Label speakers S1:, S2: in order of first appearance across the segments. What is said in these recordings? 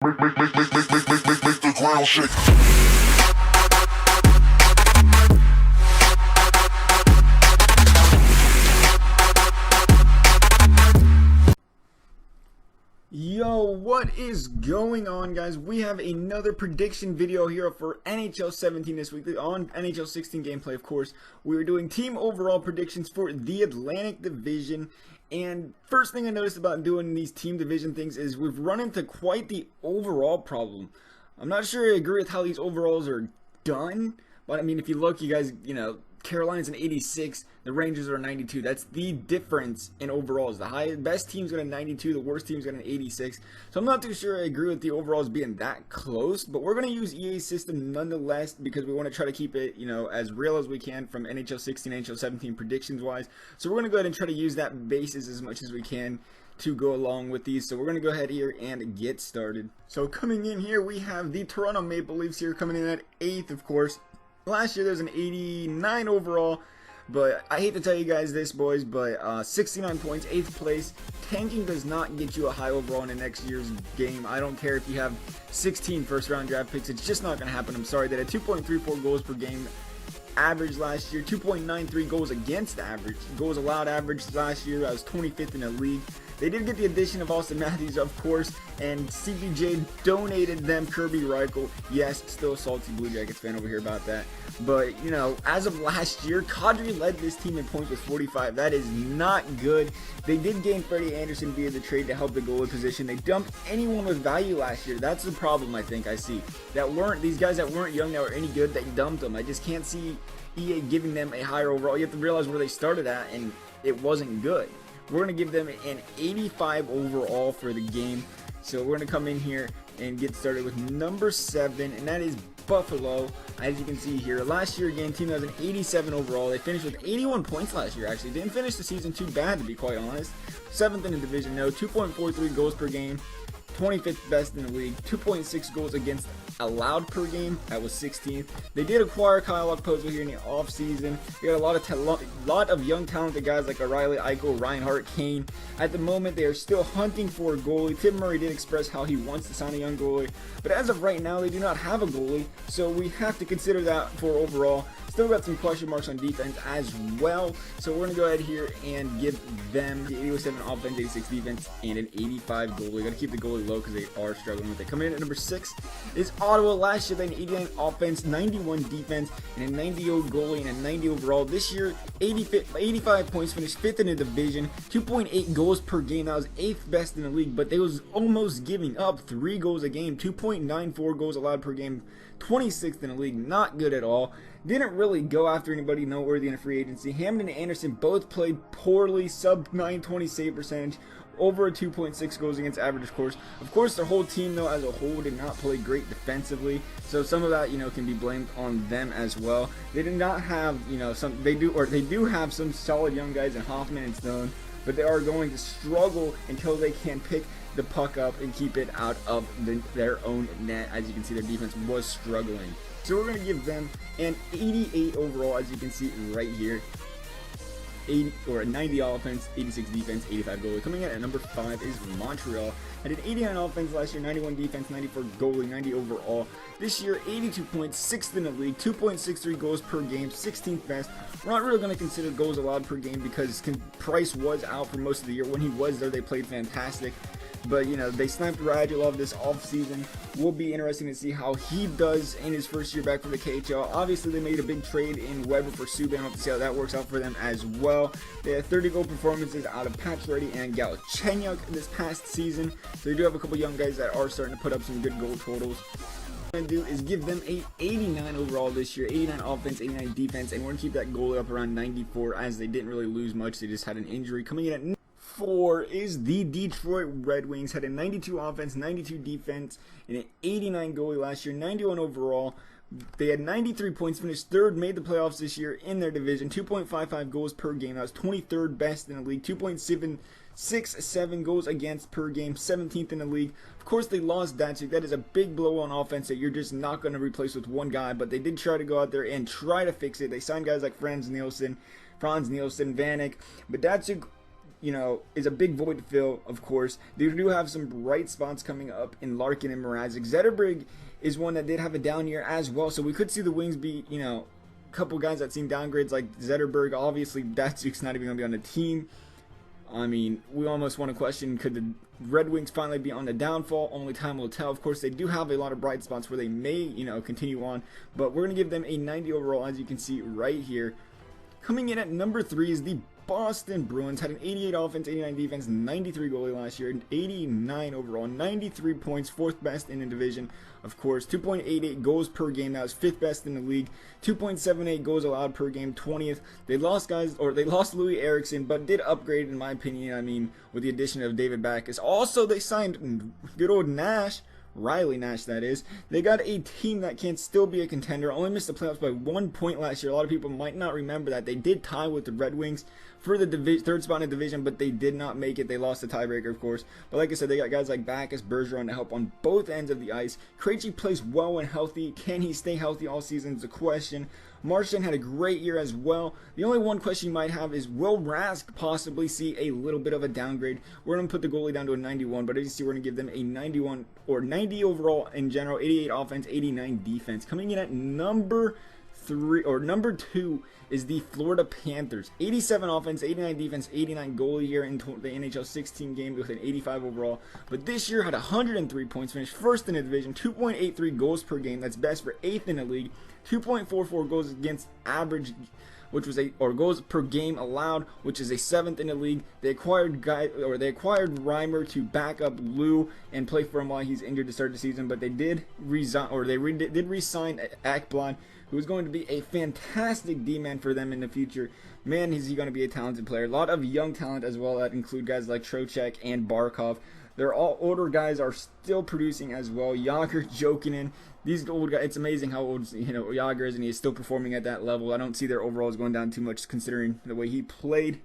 S1: Make the ground shake.
S2: Yo, what is going on, guys? We have another prediction video here for NHL 17 this week. On NHL 16 gameplay, of course, we are doing team overall predictions for the Atlantic Division. And first thing I noticed about doing these team division things is we've run into quite the overall problem. I'm not sure I agree with how these overalls are done, but I mean, if you look, you guys, Carolina's an 86, the Rangers are a 92. That's the difference in overalls. The best team's got a 92, the worst team's got an 86. So I'm not too sure I agree with the overalls being that close, but we're going to use EA's system nonetheless because we want to try to keep it, as real as we can from NHL 16, NHL 17 predictions wise. So we're going to go ahead and try to use that basis as much as we can to go along with these. So we're going to go ahead here and get started. So coming in here, we have the Toronto Maple Leafs here coming in at 8th, of course. Last year there's an 89 overall, but I hate to tell you guys this, boys, but 69 points, 8th place. Tanking does not get you a high overall in the next year's game. I don't care if you have 16 first round draft picks, it's just not going to happen. I'm sorry. They had 2.34 goals per game average last year, 2.93 goals against average. Goals allowed average last year, I was 25th in the league. They did get the addition of Austin Matthews, of course, and CBJ donated them Kirby Reichel. Yes, still a salty Blue Jackets fan over here about that. But, as of last year, Kadri led this team in points with 45. That is not good. They did gain Freddie Anderson via the trade to help the goalie position. They dumped anyone with value last year. That's the problem I think I see. These guys that weren't young, that were any good, they dumped them. I just can't see EA giving them a higher overall. You have to realize where they started at, and it wasn't good. We're going to give them an 85 overall for the game. So we're going to come in here and get started with number 7, and that is Buffalo. As you can see here, last year again, team that was an 87 overall. They finished with 81 points last year, actually. Didn't finish the season too bad, to be quite honest. 7th in the division, 2.43 goals per game. 25th best in the league, 2.6 goals against allowed per game. That was 16th. They did acquire Kyle Okposo here in the offseason. They got a lot of young talented guys like O'Reilly, Eichel, Reinhart, Kane. At the moment, they are still hunting for a goalie. Tim Murray did express how he wants to sign a young goalie, but as of right now, they do not have a goalie, so we have to consider that for overall. Still got some question marks on defense as well, so we're going to go ahead here and give them the 87 offense, 86 defense, and an 85 goalie. Got to keep the goalie low because they are struggling with it. Coming in at number 6 is Ottawa. Last year they had an 89 offense, 91 defense, and a 90 goalie and a 90 overall. This year, 85 points, finished 5th in the division, 2.8 goals per game. That was 8th best in the league, but they was almost giving up 3 goals a game, 2.94 goals allowed per game, 26th in the league. Not good at all. Didn't really go after anybody noteworthy in a free agency. Hammond and Anderson both played poorly, sub 920 save percentage, over a 2.6 goals against average, of course. Of course, their whole team, though, as a whole, did not play great defensively. So some of that, can be blamed on them as well. They did not have, they do have some solid young guys in Hoffman and Stone, but they are going to struggle until they can pick the puck up and keep it out of their own net. As you can see, their defense was struggling. So we're going to give them an 88 overall, as you can see right here. 90 offense, 86 defense, 85 goalie. Coming in at number 5 is Montreal. Had an 89 offense last year, 91 defense, 94 goalie, 90 overall. This year, 82 points, 6th in the league, 2.63 goals per game, 16th best. We're not really going to consider goals allowed per game because Price was out for most of the year. When he was there, they played fantastic. But, they sniped Radulov this offseason. Will be interesting to see how he does in his first year back for the KHL. Obviously, they made a big trade in Weber for Subban. I'll have to see how that works out for them as well. They had 30 goal performances out of Pacioretty and Galchenyuk this past season. So they do have a couple young guys that are starting to put up some good goal totals. What I'm going to do is give them a 89 overall this year, 89 offense, 89 defense, and we're going to keep that goalie up around 94 as they didn't really lose much. They just had an injury. Coming in at 4 is the Detroit Red Wings. Had a 92 offense, 92 defense, and an 89 goalie last year, 91 overall. They had 93 points, finished 3rd, made the playoffs this year in their division, 2.55 goals per game. That was 23rd best in the league, 2.67 goals against per game, 17th in the league. Of course, they lost Datsuk. That is a big blow on offense that you're just not going to replace with one guy, but they did try to go out there and try to fix it. They signed guys like Franz Nielsen, Vanek, but Datsuk is a big void to fill, of course. They do have some bright spots coming up in Larkin and Mrazek. Zetterberg is one that did have a down year as well, so we could see the Wings be, a couple guys that seen downgrades like Zetterberg. Obviously, Datsyuk's not even going to be on the team. I mean, we almost want to question, could the Red Wings finally be on the downfall? Only time will tell. Of course, they do have a lot of bright spots where they may, continue on, but we're going to give them a 90 overall, as you can see right here. Coming in at number 3 is the Boston Bruins. Had an 88 offense, 89 defense, 93 goalie last year, and 89 overall, 93 points, 4th best in the division. Of course, 2.88 goals per game. That was 5th best in the league. 2.78 goals allowed per game, 20th. They lost Louis Eriksson, but did upgrade, in my opinion. I mean, with the addition of David Backes. Also, they signed good old Riley Nash, that is. They got a team that can still be a contender. Only missed the playoffs by 1 point last year. A lot of people might not remember that. They did tie with the Red Wings for the 3rd spot in the division, but they did not make it. They lost the tiebreaker, of course. But like I said, they got guys like Backes, Bergeron to help on both ends of the ice. Krejci plays well when healthy. Can he stay healthy all season is a question. Marchand had a great year as well. The only one question you might have is, will Rask possibly see a little bit of a downgrade? We're going to put the goalie down to a 91, but as you see, we're going to give them a 91 or 90 overall in general, 88 offense, 89 defense. Coming in at number 2 is the Florida Panthers. 87 offense, 89 defense, 89 goalie here in the NHL 16 game with an 85 overall. But this year had 103 points, finished 1st in the division, 2.83 goals per game. That's best for 8th in the league. 2.44 goals against average, or goals per game allowed, which is a 7th in the league. They acquired Reimer to back up Lou and play for him while he's injured to start the season, but they did resign, or they did re-sign Ekblad, who is going to be a fantastic D-man for them in the future. Man, is he going to be a talented player. A lot of young talent as well that include guys like Trocheck and Barkov. They're all older guys, are still producing as well. Yager, Jokinen, these old guys. It's amazing how old Yager is, and he is still performing at that level. I don't see their overalls going down too much considering the way he played.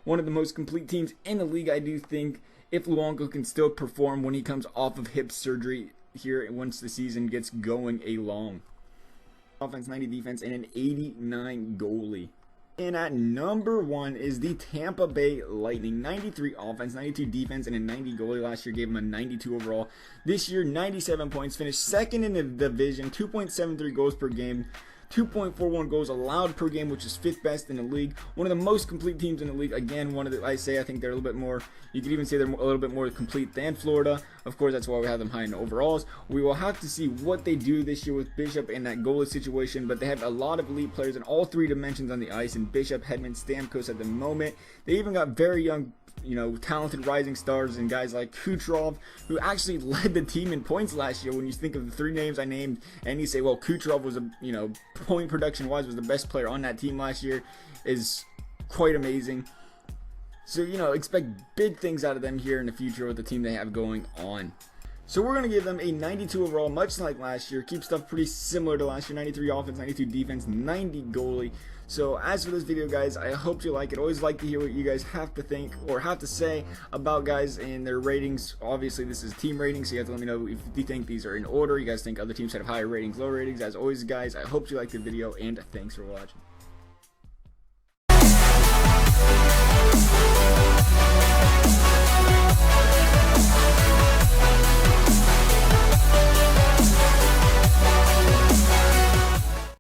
S2: One of the most complete teams in the league, I do think, if Luongo can still perform when he comes off of hip surgery here once the season gets going along. Offense, 90 defense, and an 89 goalie. And at number 1 is the Tampa Bay Lightning. 93 offense, 92 defense, and a 90 goalie. Last year gave him a 92 overall. This year, 97 points, finished 2nd in the division, 2.73 goals per game, 2.41 goals allowed per game, which is 5th best in the league. One of the most complete teams in the league. Again, I think they're a little bit more, you could even say they're a little bit more complete than Florida. Of course, that's why we have them high in the overalls. We will have to see what they do this year with Bishop in that goalie situation, but they have a lot of elite players in all 3 dimensions on the ice, and Bishop, Hedman, Stamkos at the moment. They even got very young, talented rising stars and guys like Kucherov, who actually led the team in points last year. When you think of the 3 names I named, and you say, well, Kucherov was point production wise was the best player on that team last year, is quite amazing. So, expect big things out of them here in the future with the team they have going on. So we're going to give them a 92 overall, much like last year. Keep stuff pretty similar to last year. 93 offense, 92 defense, 90 goalie. So as for this video, guys, I hope you like it. Always like to hear what you guys have to think or have to say about guys and their ratings. Obviously, this is team ratings, so you have to let me know if you think these are in order. You guys think other teams should have higher ratings, lower ratings. As always, guys, I hope you liked the video, and thanks for watching.